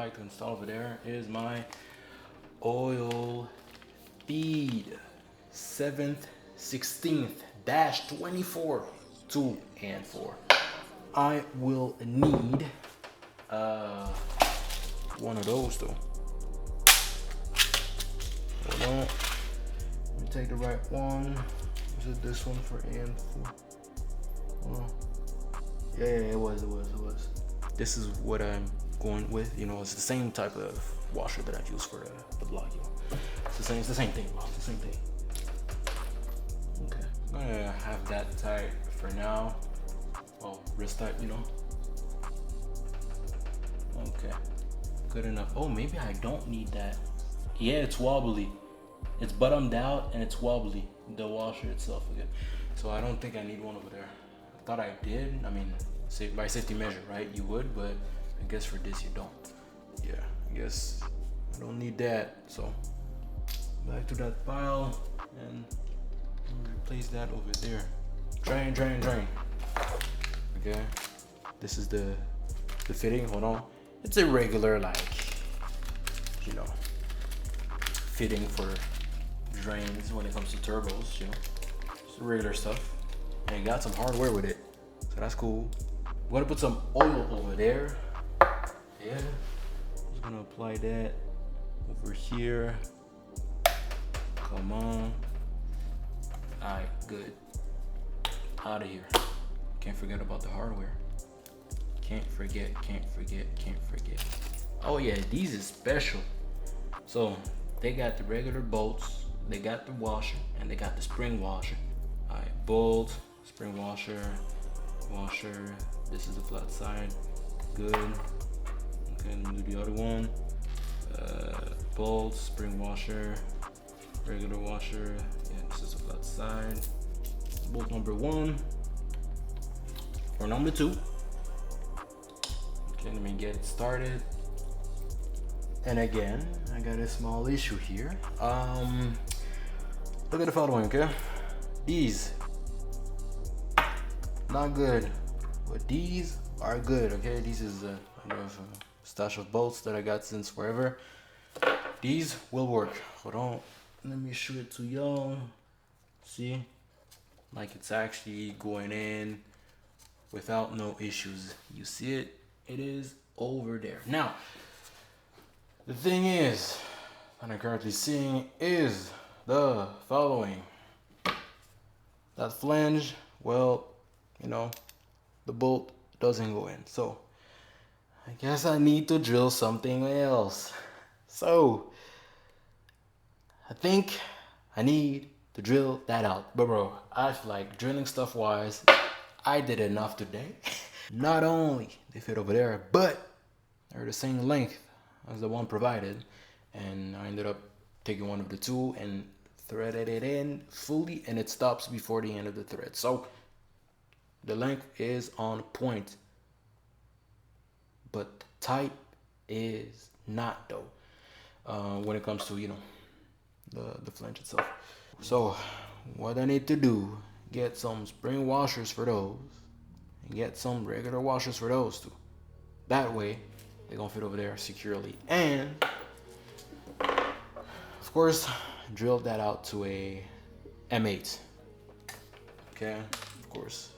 like to install over there is my oil feed 7th 16th dash 24 2 and 4. I will need one of those though. Hold on, let me take the right one. Is it this one for AN4? Hold on. Yeah, it was. This is what I'm going with. You know, it's the same type of washer that I've used for the block. You know, it's the same thing, bro. It's the same thing. Okay, I'm gonna have that tight for now. Oh, wrist tight, you know. Okay, good enough. Oh, maybe I don't need that. Yeah, it's wobbly. It's bottomed out and it's wobbly. The washer itself again. So I don't think I need one over there. I thought I did. I mean, by safety measure, right? You would, but I guess for this you don't. Yeah, I guess I don't need that. So back to that pile and replace that over there. Drain. Okay, this is the fitting. Hold on, it's a regular, like, you know, fitting for drains when it comes to turbos. You know, it's regular stuff, and it got some hardware with it, so that's cool. I'm gonna put some oil over there. Yeah, just gonna apply that over here. Come on. All right, good. Out of here. Can't forget about the hardware. Can't forget. Oh yeah, these is special. So they got the regular bolts, they got the washer, and they got the spring washer. All right, bolt, spring washer. This is the flat side. Good. Okay, let me do the other one. Bolt, spring washer, regular washer. Yeah, this is the flat side. Bolt number 1 or number 2. Okay, let me get it started. And again, I got a small issue here. Look at the following, okay? These not good, but these are good. Okay, these is a stash of bolts that I got since forever. These will work. Hold on, let me show it to y'all. See, like it's actually going in without no issues. You see it? It is over there. Now, the thing is that I'm currently seeing is the following. That flange, well, you know, the bolt doesn't go in. So I guess I need to drill something else. So I think I need to drill that out. But bro, I feel like drilling stuff wise, I did enough today. Not only they fit over there, but they're the same length as the one provided. And I ended up taking one of the two and threaded it in fully, and it stops before the end of the thread. So the length is on point, but the type is not though, when it comes to, you know, the flange itself. So what I need to do, get some spring washers for those and get some regular washers for those too. That way they're gonna fit over there securely. And of course, drill that out to a M8. Okay, of course.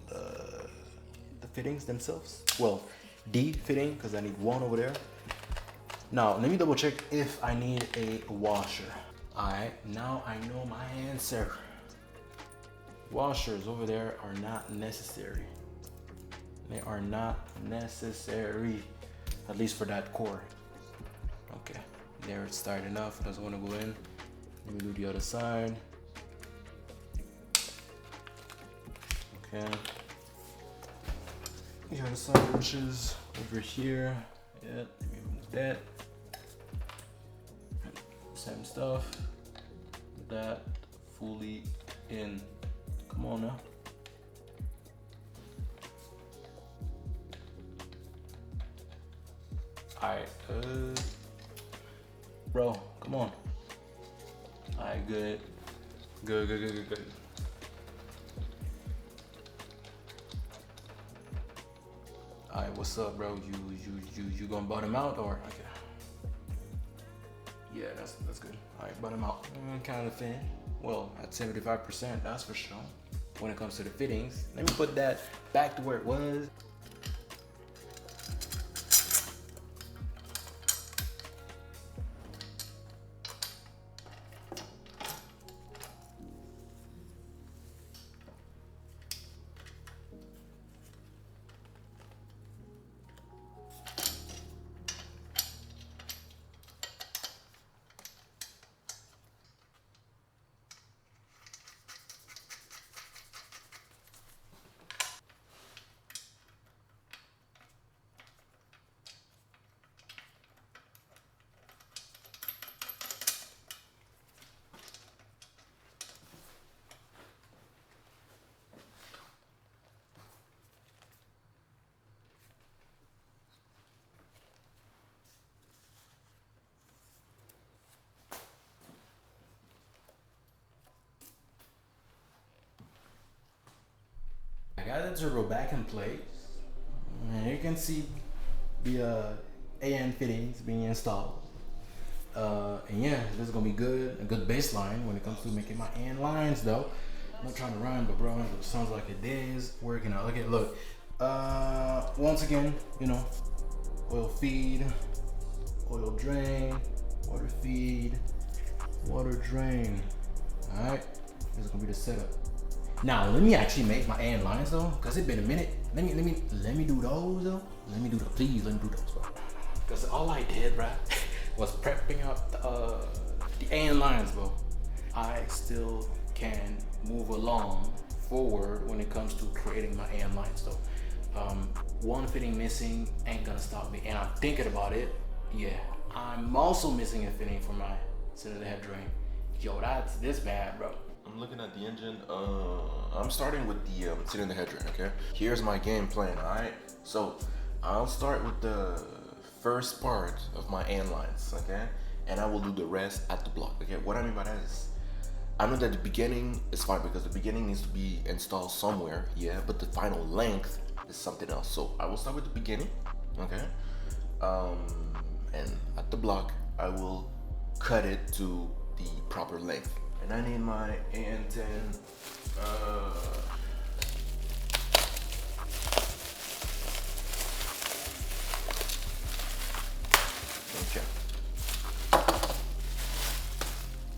The fittings themselves, well, D fitting, because I need one over there. Now let me double check if I need a washer. All right, now I know my answer. Washers over there are not necessary. They are not necessary, at least for that core. Okay, there it's tight enough. It doesn't want to go in. Let me do the other side. Okay. The other side, which is over here. Yeah, let me remove that. Same stuff. That fully in. Come on now. Alright, bro, come on. Alright, good. Good. Alright, what's up, bro? You gonna bottom out or okay? Yeah, that's good. Alright, bottom out. Kind of thin. Well, at 75%, that's for sure. When it comes to the fittings, let me put that back to where it was. I got the turbo back in place. And you can see the AN fittings being installed. And yeah, this is gonna be good, a good baseline when it comes to making my AN lines though. I'm not trying to rhyme, but bro, it sounds like it is working out. Okay, look. Once again, you know, oil feed, oil drain, water feed, water drain. Alright, this is gonna be the setup. Now let me actually make my AN lines though, cause it's been a minute. Let me do those though. Please let me do those, bro. Cause all I did, right, was prepping up the AN lines, bro. I still can move along forward when it comes to creating my AN lines though. One fitting missing ain't gonna stop me, and I'm thinking about it. Yeah, I'm also missing a fitting for my cylinder head drain. Yo, that's this bad, bro. I'm looking at the engine. I'm starting with the cylinder head drain, okay? Here's my game plan, alright? So, I'll start with the first part of my AN lines, okay? And I will do the rest at the block, okay? What I mean by that is, I know that the beginning is fine because the beginning needs to be installed somewhere, yeah? But the final length is something else. So, I will start with the beginning, okay? And at the block, I will cut it to the proper length. And I need my AN10 okay.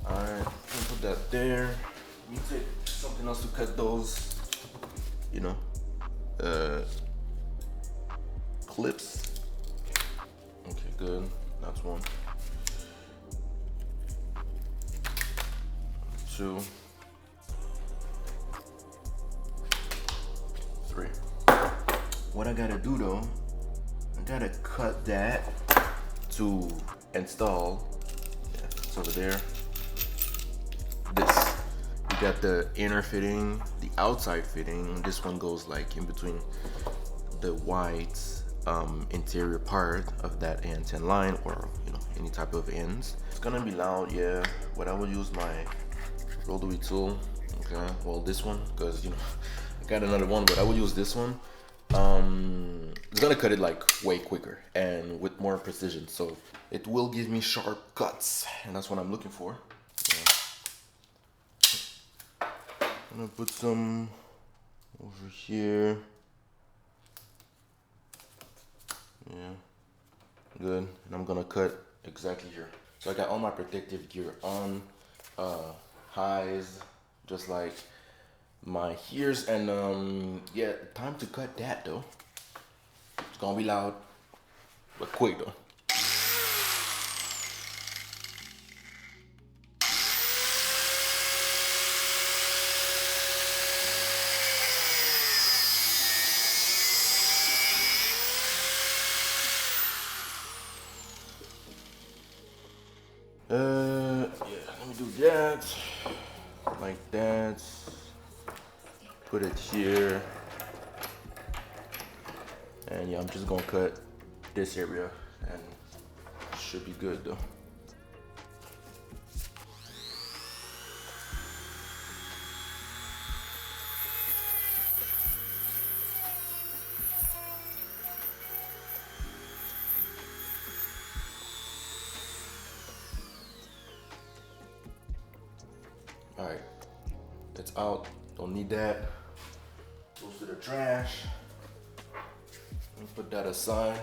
Alright, put that there. Let me take something else to cut those, you know, clips. Okay, good. That's one. 2, 3. What I gotta do though, I gotta cut that to install. Yeah, it's over there. This. You got the inner fitting, the outside fitting. This one goes like in between the white interior part of that AN10 line, or you know, any type of ends. It's gonna be loud, yeah, but I will use my rotary tool. Okay, well this one, because you know I got another one, but I will use this one. It's gonna cut it like way quicker and with more precision, so it will give me sharp cuts, and that's what I'm looking for. Yeah. I'm gonna put some over here. Yeah, good. And I'm gonna cut exactly here. So I got all my protective gear on, highs, just like my ears, and yeah, time to cut that though. It's gonna be loud, but quick though. Yeah, let me do that, like that, put it here, and yeah, I'm just gonna cut this area, and it should be good though. All right, it's out. Don't need that. Goes to the trash. Let me put that aside.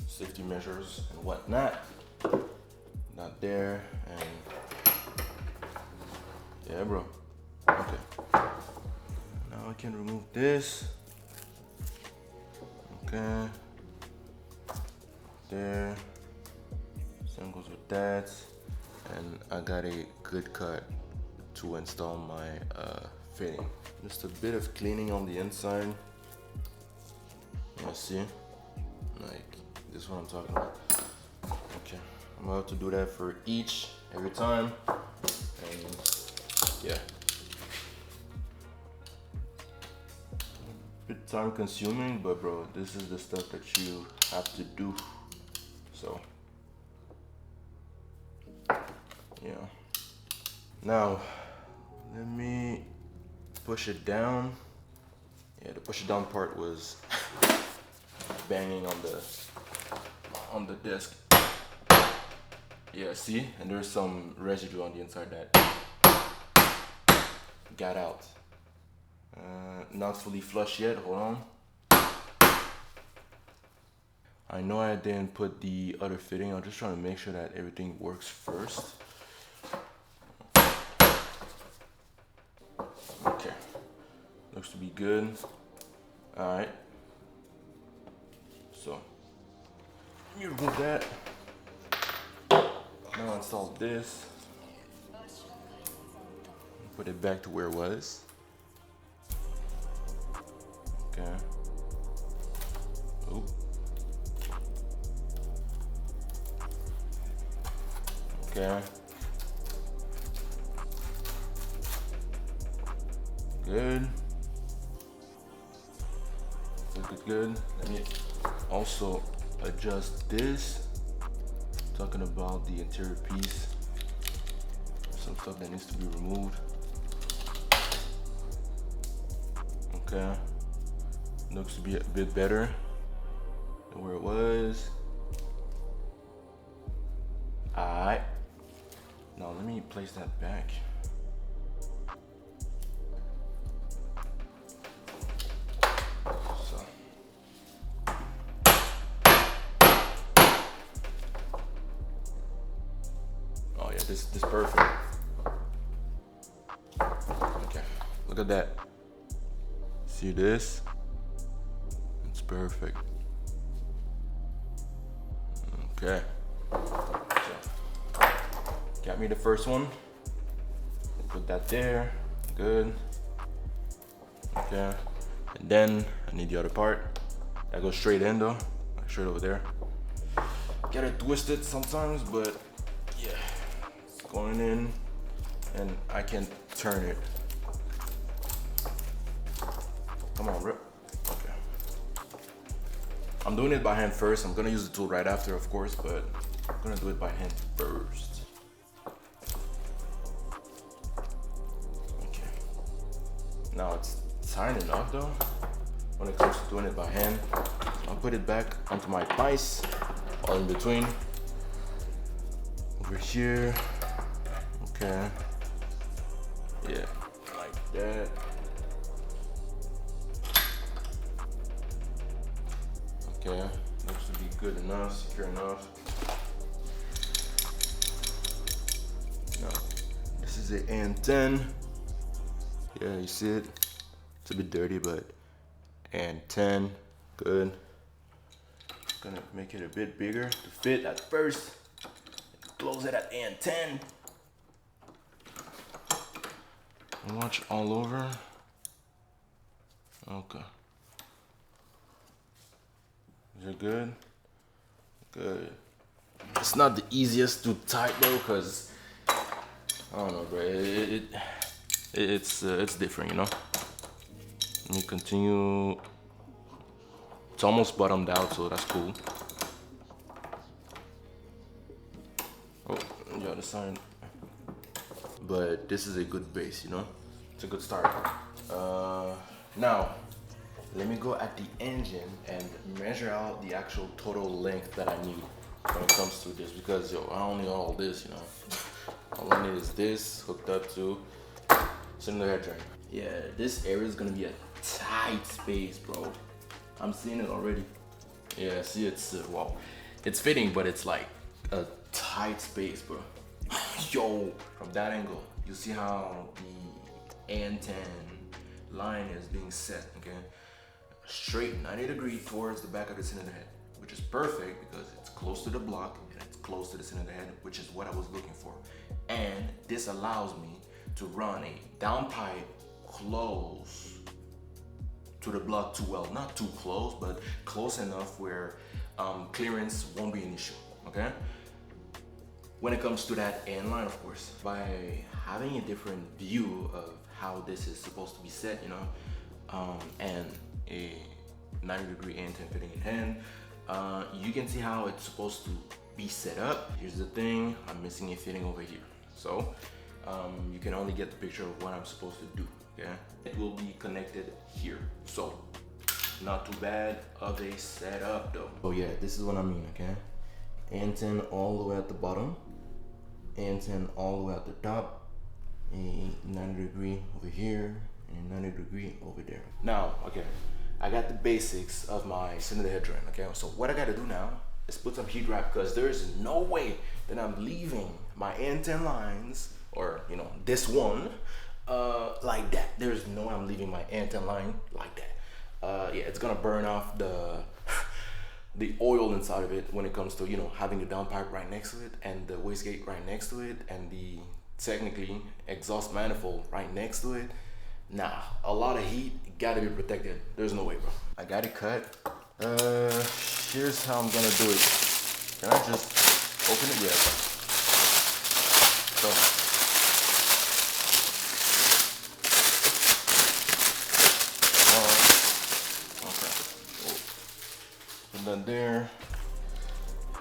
Safety measures and whatnot. Not there, and yeah, bro. Okay. Now I can remove this. Okay. There. Same goes with that. And I got a good cut to install my fitting. Just a bit of cleaning on the inside. You see? Like, this is what I'm talking about. Okay. I'm about to do that for every time. And yeah. Bit time consuming, but bro, this is the stuff that you have to do. So yeah. Now let me push it down. Yeah, the push it down part was banging on the disc. Yeah, see? And there's some residue on the inside that got out. Not fully flush yet, hold on. I know I didn't put the other fitting. I'm just trying to make sure that everything works first. Okay, looks to be good. All right, so let me remove that. Now install this. Put it back to where it was. Okay. Oop. Okay. Good. Good. Let me also adjust this. Talking about the interior piece. Some stuff that needs to be removed. Okay. Looks to be a bit better than where it was. Alright. Now let me place that back. So. Oh yeah, this is perfect. Okay, look at that. See this? It's perfect. Okay. So, got me the first one. Put that there. Good. Okay. And then I need the other part. That goes straight in though. Like straight over there. Get it twisted sometimes, but yeah. It's going in and I can turn it. Come on, bro. Okay. I'm doing it by hand first. I'm gonna use the tool right after, of course, but I'm gonna do it by hand first. Okay. Now it's tight enough though. When it comes to doing it by hand, I'll put it back onto my piece, all in between. Over here. Okay. Yeah, like that. Okay, looks to be good enough, secure enough. Now, this is the N10. Yeah, you see it? It's a bit dirty, but N10, good. Gonna make it a bit bigger to fit at first. Close it at N10. Watch all over. Okay. Is it good? Good. It's not the easiest to tight though, cause I don't know, bro. It's different, you know. Let me continue. It's almost bottomed out, so that's cool. Oh, the other side. But this is a good base, you know. It's a good start. Now. Let me go at the engine and measure out the actual total length that I need. when it comes to this, because yo, I don't need all this, you know. All I need is this hooked up to cylinder head drain. Yeah, this area is gonna be a tight space, bro. I'm seeing it already. Yeah, see, it's wow, it's fitting, but it's like a tight space, bro. Yo, from that angle, you see how the N10 line is being set, okay? Straight 90 degrees towards the back of the cylinder head, which is perfect because it's close to the block and it's close to the cylinder head, which is what I was looking for. And this allows me to run a downpipe close to the block too well. Not too close, but close enough where clearance won't be an issue, okay? When it comes to that end line, of course, by having a different view of how this is supposed to be set, you know, and a 90-degree N10 fitting in hand, you can see how it's supposed to be set up. Here's the thing, I'm missing a fitting over here. So you can only get the picture of what I'm supposed to do, okay? It will be connected here. So not too bad of a setup though. Oh yeah, this is what I mean, okay? N10 all the way at the bottom, N10 all the way at the top, a 90 degree over here, and a 90 degree over there. Now, okay, I got the basics of my cylinder head drain, okay? So what I gotta do now is put some heat wrap, because there's no way that I'm leaving my N10 lines, or you know, this one, like that. There's no way I'm leaving my N10 line like that. Yeah, it's gonna burn off the oil inside of it when it comes to, you know, having the downpipe right next to it and the wastegate right next to it and the technically exhaust manifold right next to it. Nah, a lot of heat gotta be protected. There's no way, bro. I got it cut. Here's how I'm gonna do it. Can I just open it? Yeah. So. And then there,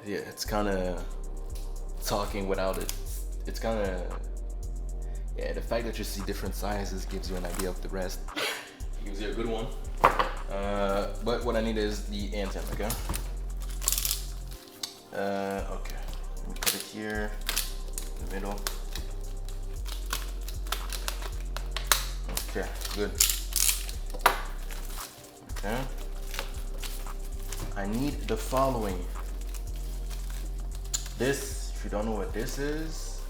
yeah, it's kind of talking without it. It's kind of, yeah, the fact that you see different sizes gives you an idea of the rest. Gives you a good one. But what I need is the N10, okay? Okay, let me put it here in the middle. Okay, good. Okay. I need the following. This, if you don't know what this is,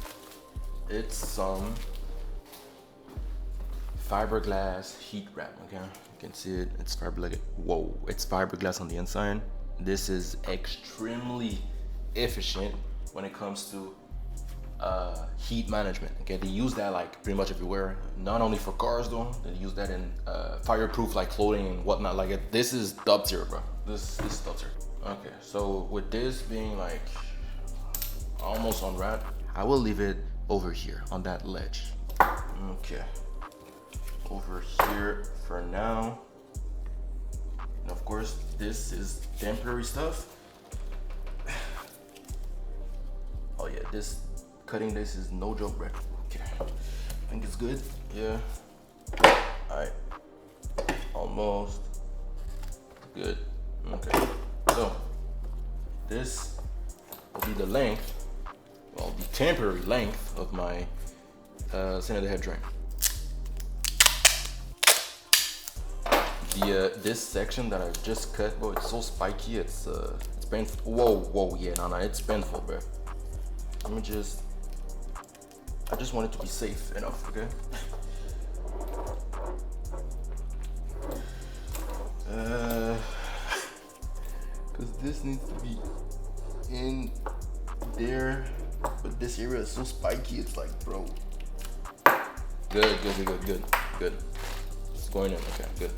it's some fiberglass heat wrap, okay? You can see it, it's fiberglass. Whoa, it's fiberglass on the inside. This is extremely efficient when it comes to heat management, okay? They use that like pretty much everywhere, not only for cars though, they use that in fireproof like clothing and whatnot. Like this is top tier, bro. This is top tier. Okay, so with this being like almost unwrapped, I will leave it over here on that ledge. Okay, over here for now. And of course, this is temporary stuff. Oh yeah, this cutting this is no joke, bro. Okay, I think it's good. Yeah. All right. Almost good. Okay. So this will be the length, well, the temporary length of my cylinder head drain. This section that I just cut, bro, it's so spiky. It's painful. Whoa, yeah, no, it's painful, bro. Let me just. I just want it to be safe enough, okay? Cause this needs to be in there, but this area is so spiky. It's like, bro. Good. It's going in. Okay, good.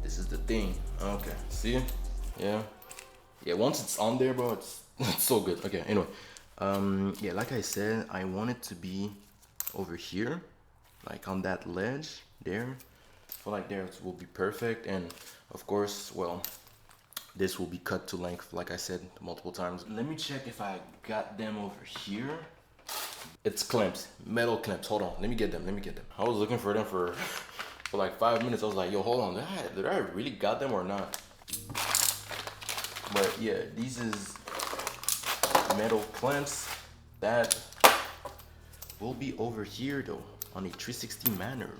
This is the thing. Okay, see? Yeah. Once it's on there, bro, it's so good. Okay, anyway. Yeah, like I said, I want it to be over here, like on that ledge there. I feel like there it will be perfect. And of course, well, this will be cut to length, like I said multiple times. Let me check if I got them over here. It's clamps, metal clamps. Hold on, let me get them. I was looking for them for like 5 minutes. I was like, yo, hold on, did I really got them or not? But yeah, these is metal clamps that will be over here though, on a 360 manner.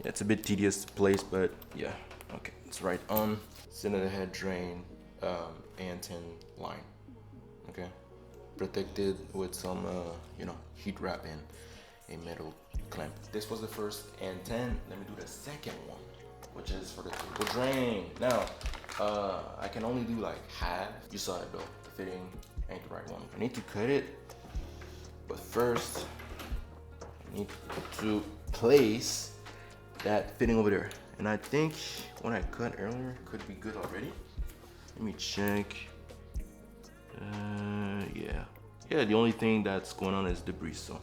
Yeah, it's a bit tedious to place, but yeah, okay, it's right on. Cylinder head drain, AN10 line, okay? Protected with some, heat wrap and a metal clamp. This was the first AN10. Let me do the second one, which is for the turbo drain. Now, I can only do like half. You saw it though, the fitting ain't the right one. I need to cut it, but first, I need to place that fitting over there. And I think what I cut earlier could be good already. Let me check. Yeah, the only thing that's going on is debris, so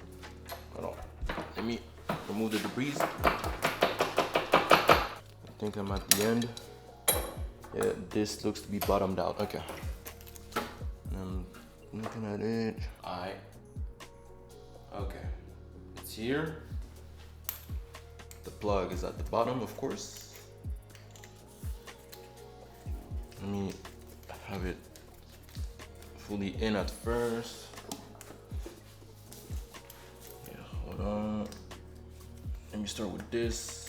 hold on. Let me remove the debris. I think I'm at the end. Yeah, this looks to be bottomed out. Okay. I'm looking at it. Okay. It's here. The plug is at the bottom, of course. Let me have it fully in at first. Yeah, hold on. Let me start with this.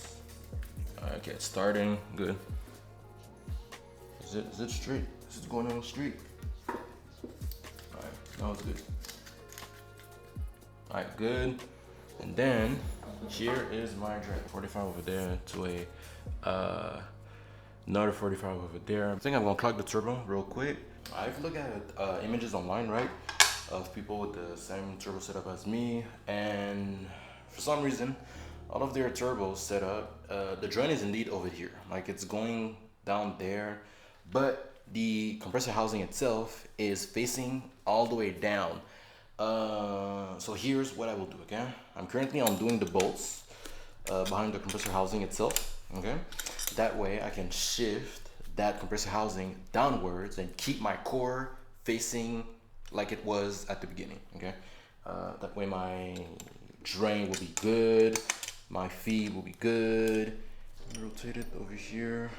Okay, it's starting. Good. Is it straight? Is it going on straight? Alright, now it's good. Alright, good. And then here is my drain. 45 over there to a another 45 over there. I think I'm gonna clog the turbo real quick. I've looked at images online, right, of people with the same turbo setup as me, and for some reason, all of their turbos set up, the drain is indeed over here, like it's going down there, but the compressor housing itself is facing all the way down. So here's what I will do, okay? I'm currently undoing the bolts behind the compressor housing itself, okay? That way I can shift that compressor housing downwards and keep my core facing like it was at the beginning, okay? That way my drain will be good, my feed will be good. Rotate it over here.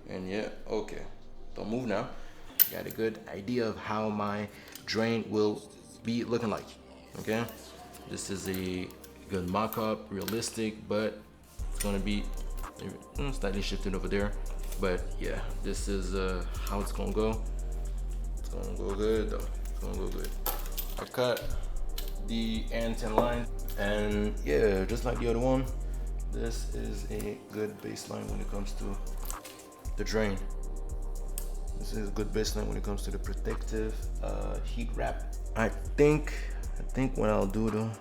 And yeah, okay. Don't move now. Got a good idea of how my drain will be looking like, okay? This is a good mock-up, realistic, but it's gonna be slightly shifted over there. But yeah, this is how it's gonna go. It's gonna go good though. It's gonna go good. I cut the AN10 line, and yeah, just like the other one, this is a good baseline when it comes to the drain. This is a good baseline when it comes to the protective heat wrap. I think what I'll do though,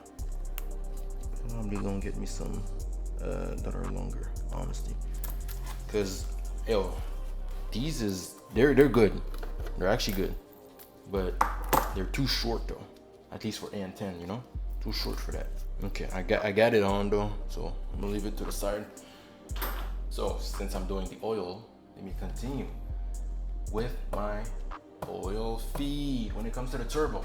I'm probably gonna get me some that are longer, honestly, because they're good. They're actually good, but they're too short though. At least for AN10, you know, too short for that. Okay, I got it on though, so I'm gonna leave it to the side. So since I'm doing the oil, let me continue with my oil feed when it comes to the turbo.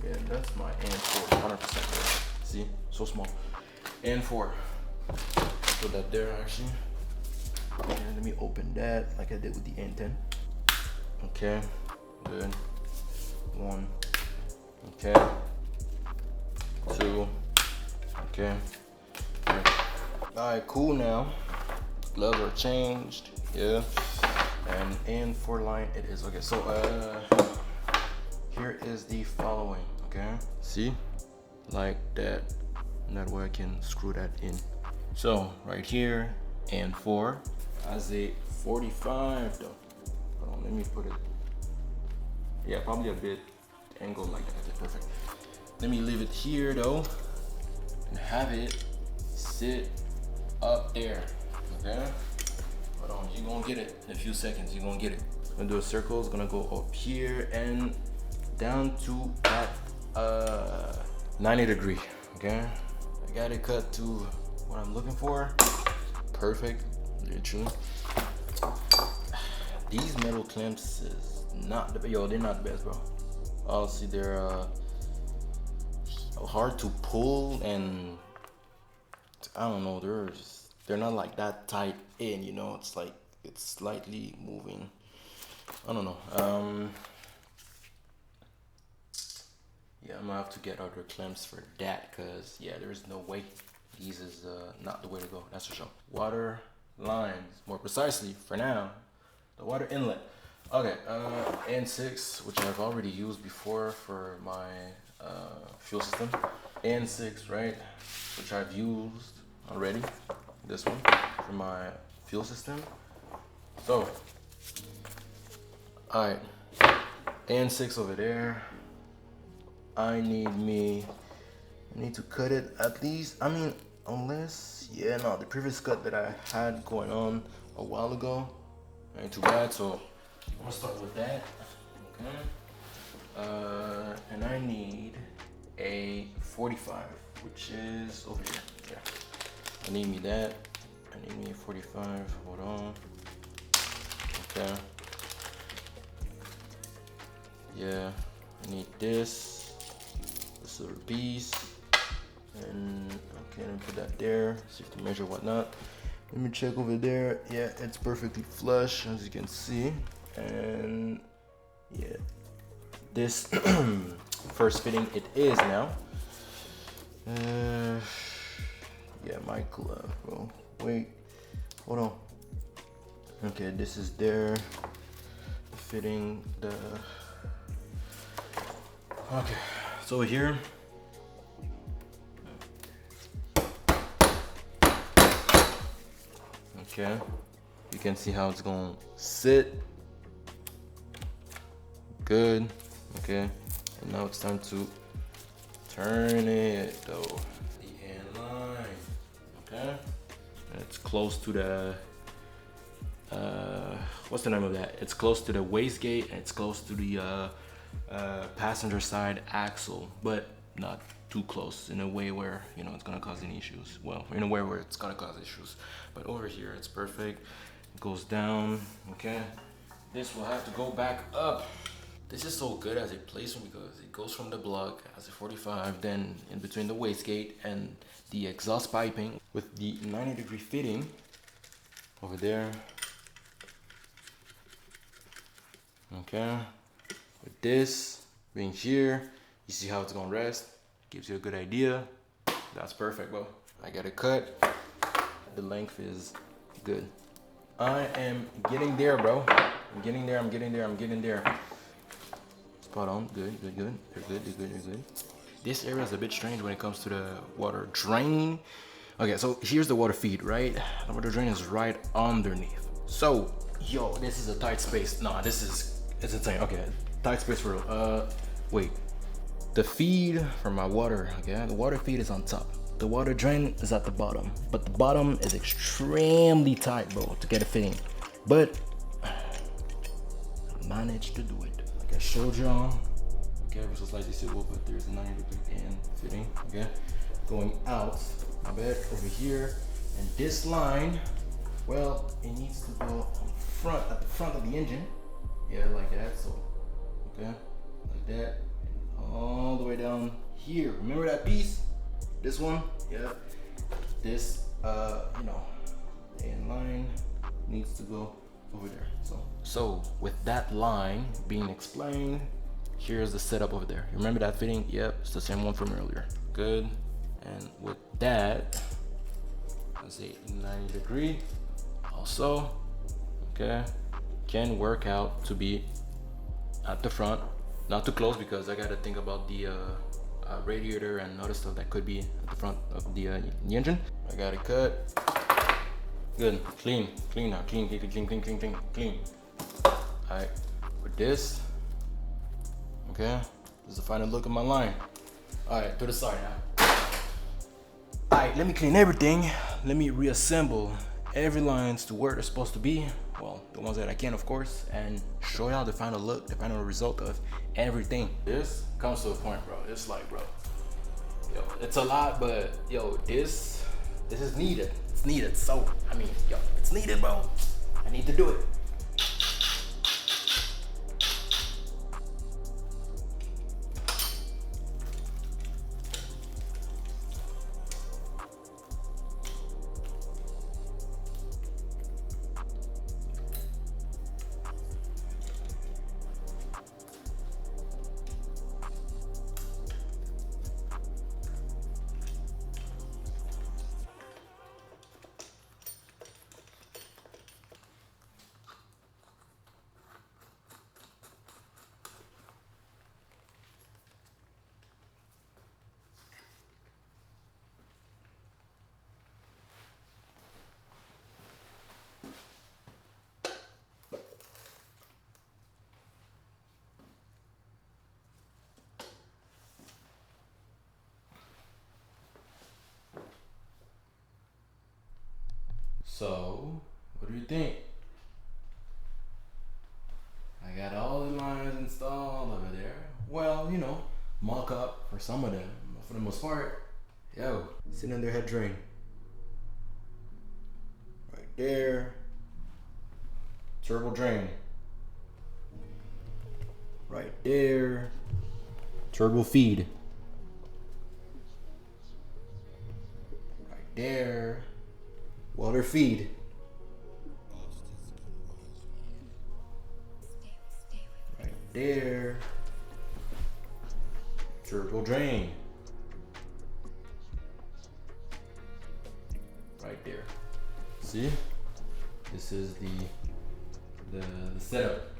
Yeah, that's my AN4, 100%. See, so small. AN4. Put that there actually. And let me open that like I did with the AN10. Okay, good. 1. Okay. 2. Okay. Alright, cool now. Gloves are changed. Yeah. And AN4 line it is. Okay, so here is the following, okay? See? Like that. And that way I can screw that in. So right here, AN4 has a 45 though. Hold on, let me put it. Yeah, probably a bit angled like that. Okay, perfect. Let me leave it here though and have it sit up there. Okay? Hold on, you're gonna get it in a few seconds. You're gonna get it. I'm gonna do a circle. It's gonna go up here and down to that 90 degree. Okay? I got it cut to what I'm looking for. Perfect, literally. These metal clamps is not the they're not the best, bro. Honestly, they're hard to pull, and I don't know, they're not like that tight in, you know. It's like it's slightly moving. I don't know. Yeah, I'm gonna have to get other clamps for that, cause yeah, there is no way. These is not the way to go. That's for sure. Water lines, more precisely for now, the water inlet. Okay, N6, which I've already used before for my fuel system. N6, right, which I've used already. This one for my fuel system. So, alright, N6 over there. I need to cut it at least. I mean, unless, yeah, no, the previous cut that I had going on a while ago ain't too bad. So I'm gonna start with that. Okay. And I need a 45, which is over here. Yeah. I need me that. I need me a 45. Hold on. Okay. Yeah. I need this little piece. And okay, let me put that there. See if to measure whatnot. Let me check over there. Yeah, it's perfectly flush, as you can see. And yeah, this first fitting it is now. Yeah, my glove, bro. Wait, hold on. Okay, this is there. Fitting the. Okay, so here. Okay, you can see how it's gonna sit. Good. Okay, and now it's time to turn it though. The end line. Okay, it's close to the what's the name of that? It's close to the wastegate and it's close to the passenger side axle, but not too close in a way where, you know, it's gonna cause any issues. Well, in a way where it's gonna cause issues, but over here it's perfect. It goes down. Okay, this will have to go back up. This is so good as a placement because it goes from the block as a 45, then in between the wastegate and the exhaust piping with the 90-degree fitting over there. Okay, with this being here, you see how it's gonna rest. Gives you a good idea. That's perfect, bro. I got it cut. The length is good. I am getting there, bro. I'm getting there. I'm getting there. I'm getting there. Spot on. Good, good, good. You're good, you're good, you're good. This area is a bit strange when it comes to the water drain. Okay, so here's the water feed, right? The water drain is right underneath. So, yo, this is a tight space. Nah, it's insane. Okay, tight space for real. Wait. The feed for my water, okay? The water feed is on top. The water drain is at the bottom, but the bottom is extremely tight, bro, to get it fitting. But I managed to do it. Like I showed y'all. Okay, it was slightly civil, but there's a 90-degree in fitting, okay? Going out, my bad, over here. And this line, well, it needs to go at the front of the engine. Yeah, like that, so, okay, like that. All the way down here. Remember that piece? This one? Yeah. This, you know, the end line needs to go over there. So with that line being explained, here's the setup over there. You remember that fitting? Yep, it's the same one from earlier. Good. And with that, let's say 90-degree. Also, okay, can work out to be at the front. Not too close because I gotta think about the radiator and other stuff that could be at the front of the engine. I got it cut. Good, clean now, clean. Alright, with this, okay, this is the final look of my line. Alright, to the side now. Alright, let me clean everything. Let me reassemble every lines to where they're supposed to be. Well, the ones that I can, of course, and show y'all the final look, the final result of everything. This comes to a point, bro. It's like, bro, yo, it's a lot, but yo, this is needed. It's needed. So, I mean, yo, it's needed, bro. I need to do it. So, what do you think? I got all the lines installed over there. Well, you know, mock up for some of them. But for the most part, yo, cylinder head drain. Right there. Turbo drain. Right there. Turbo feed. Right there. Water feed. Right there. Turbo drain. Right there. See? This is the setup.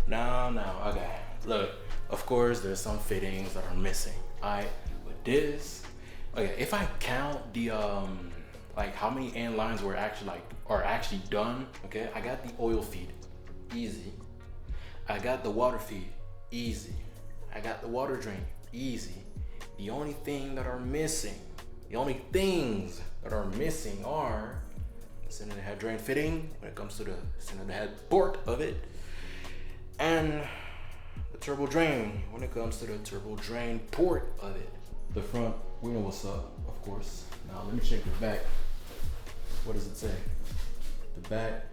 Now, okay. Look, of course there's some fittings that are missing. Alright, but this, okay, if I count the like how many end lines were actually done, okay, I got the oil feed, easy. I got the water feed, easy. I got the water drain, easy. The only things that are missing are the cylinder head drain fitting when it comes to the cylinder head port of it, and the turbo drain when it comes to the turbo drain port of it. The front, we know what's up, of course. Now let me check the back. What does it say? The back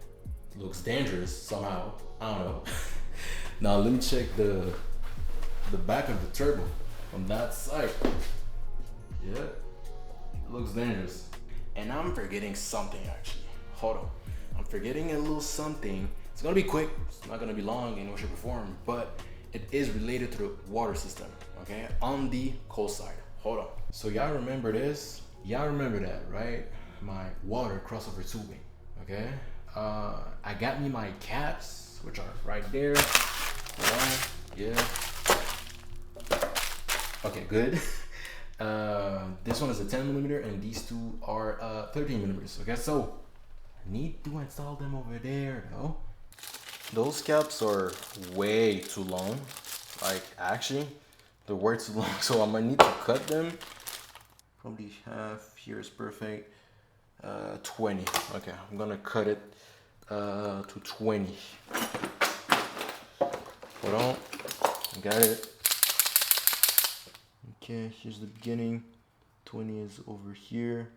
looks dangerous somehow. I don't know. Now let me check the back of the turbo from that side. Yeah, it looks dangerous. And I'm forgetting something actually. Hold on. I'm forgetting a little something. It's gonna be quick. It's not gonna be long in shape or form, but it is related to the water system, okay? On the cold side. Hold on. So y'all remember this? Y'all remember that, right? My water crossover tubing, okay? I got me my caps, which are right there. Hold on. Yeah. Okay, good. This one is a 10mm and these two are 13mm. Okay, so I need to install them over there though. Those caps are way too long. Like actually, they're way too long. So I'm gonna need to cut them. Probably half here is perfect. 20. Okay, I'm gonna cut it to 20. Hold on, got it. Okay, here's the beginning. 20 is over here.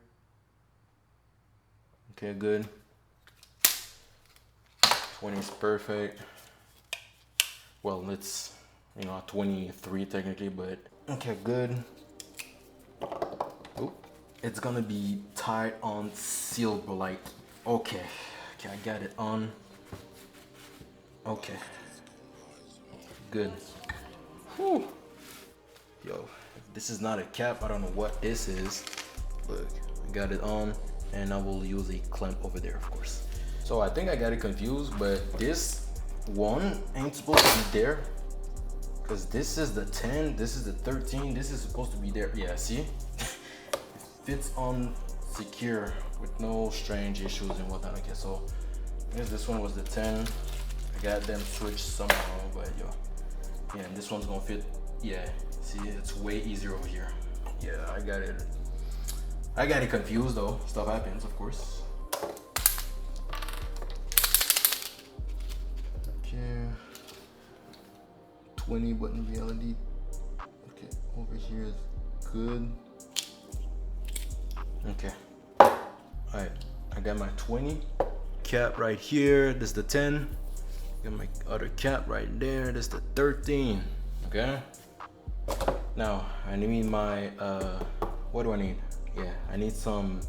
Okay, good. 20 is perfect. Well, it's, you know, 23 technically, but okay, good. Oop. It's gonna be tied on sealed, but like, okay, I got it on. Okay, good. Whew. Yo, if this is not a cap, I don't know what this is. Look, I got it on, and I will use a clamp over there, of course. So I think I got it confused, but this one ain't supposed to be there, because this is the 10, this is the 13, this is supposed to be there. Yeah, see? It fits on secure with no strange issues and whatnot. Okay, so I guess this one was the 10. I got them switched somehow, but yo, yeah, and this one's gonna fit. Yeah, see, it's way easier over here. Yeah, I got it confused though. Stuff happens, of course. Okay, 20, but in reality, okay, over here is good. Okay, all right, I got my 20 cap right here. This is the 10. Got my other cap right there. This is the 13. Okay. Now I need my what do I need? Yeah, I need some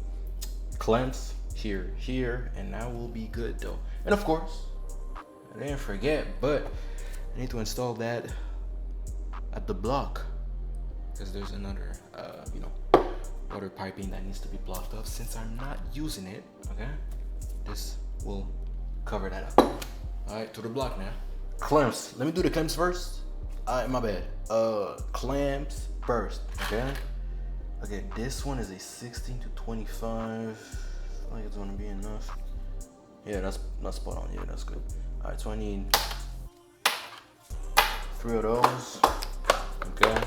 clamps here, and that will be good though. And of course, I didn't forget, but I need to install that at the block, because there's another you know, water piping that needs to be blocked up. Since I'm not using it, okay, this will cover that up. All right, to the block now. Clamps. Let me do the clamps first. All right, my bad. Clamps first. Okay. Okay, this one is a 16 to 25. I feel like it's gonna be enough. Yeah, that's spot on. Yeah, that's good. All right, so I need 3 of those. Okay.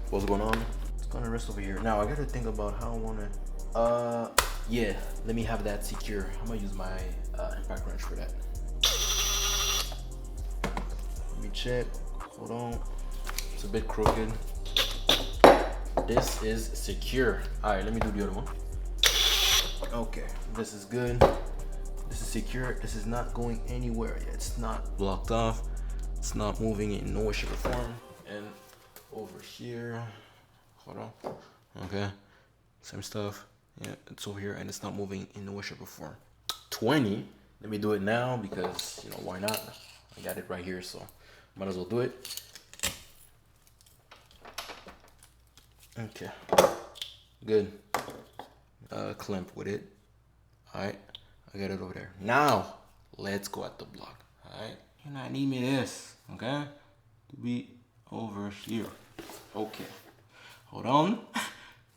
What's going on? It's gonna rest over here. Now I gotta think about how I wanna Yeah, let me have that secure. I'm gonna use my impact wrench for that. Let me check. Hold on. It's a bit crooked. This is secure. All right, let me do the other one. Okay, this is good. This is secure. This is not going anywhere yet. It's not blocked off. It's not moving in no way, shape, or form. And over here, hold on. Okay, same stuff. Yeah, it's over here and it's not moving in no way, shape, or form. 20. Let me do it now because, you know, why not? I got it right here, so might as well do it. Okay, good. Clamp with it. All right, I got it over there. Now, let's go at the block. All right, you not need me this, okay? To be over here. Okay, hold on.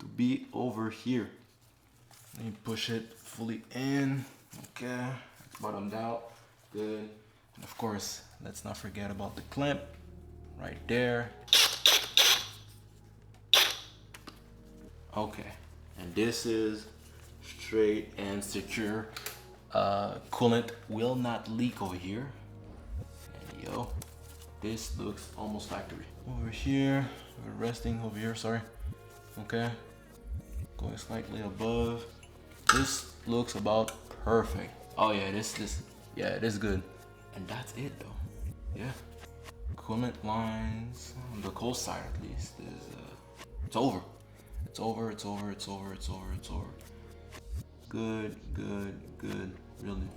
To be over here. Let me push it fully in. Okay, it's bottomed out. Good. And of course, let's not forget about the clamp right there. Okay, and this is straight and secure. Coolant will not leak over here. And yo, this looks almost factory. Over here, we're resting over here, sorry. Okay, going slightly above. This looks about perfect. Oh yeah, this is good. And that's it though. Yeah, coolant lines on the cold side at least is it's over. It's over, it's over, it's over, it's over, it's over. Good, good, good, really.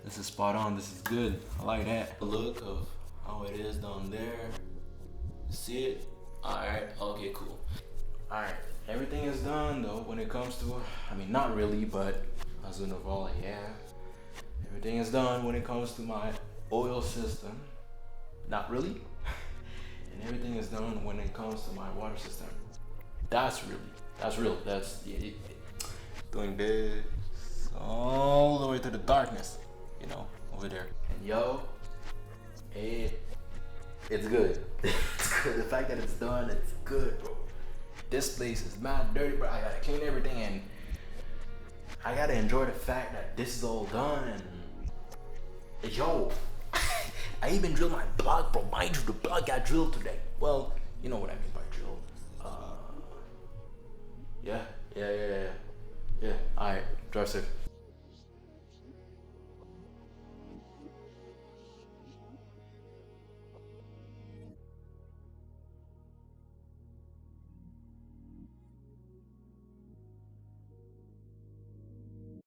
This is spot on, this is good. I like that. The look of how it is down there. See it? Alright, okay, cool. Alright, everything is done though when it comes to, I mean not really, but as an overall, yeah. Everything is done when it comes to my oil system. Not really. And everything is done when it comes to my water system. That's real. That's yeah, doing this all the way to the darkness, you know, over there. And yo, it's good. It's good. The fact that it's done, it's good, bro. This place is mad dirty, bro. I gotta clean everything and I gotta enjoy the fact that this is all done. And yo, I even drilled my block, bro. Mind you, the block got drilled today. Well, you know what I mean by drill. Yeah. Alright, drive safe.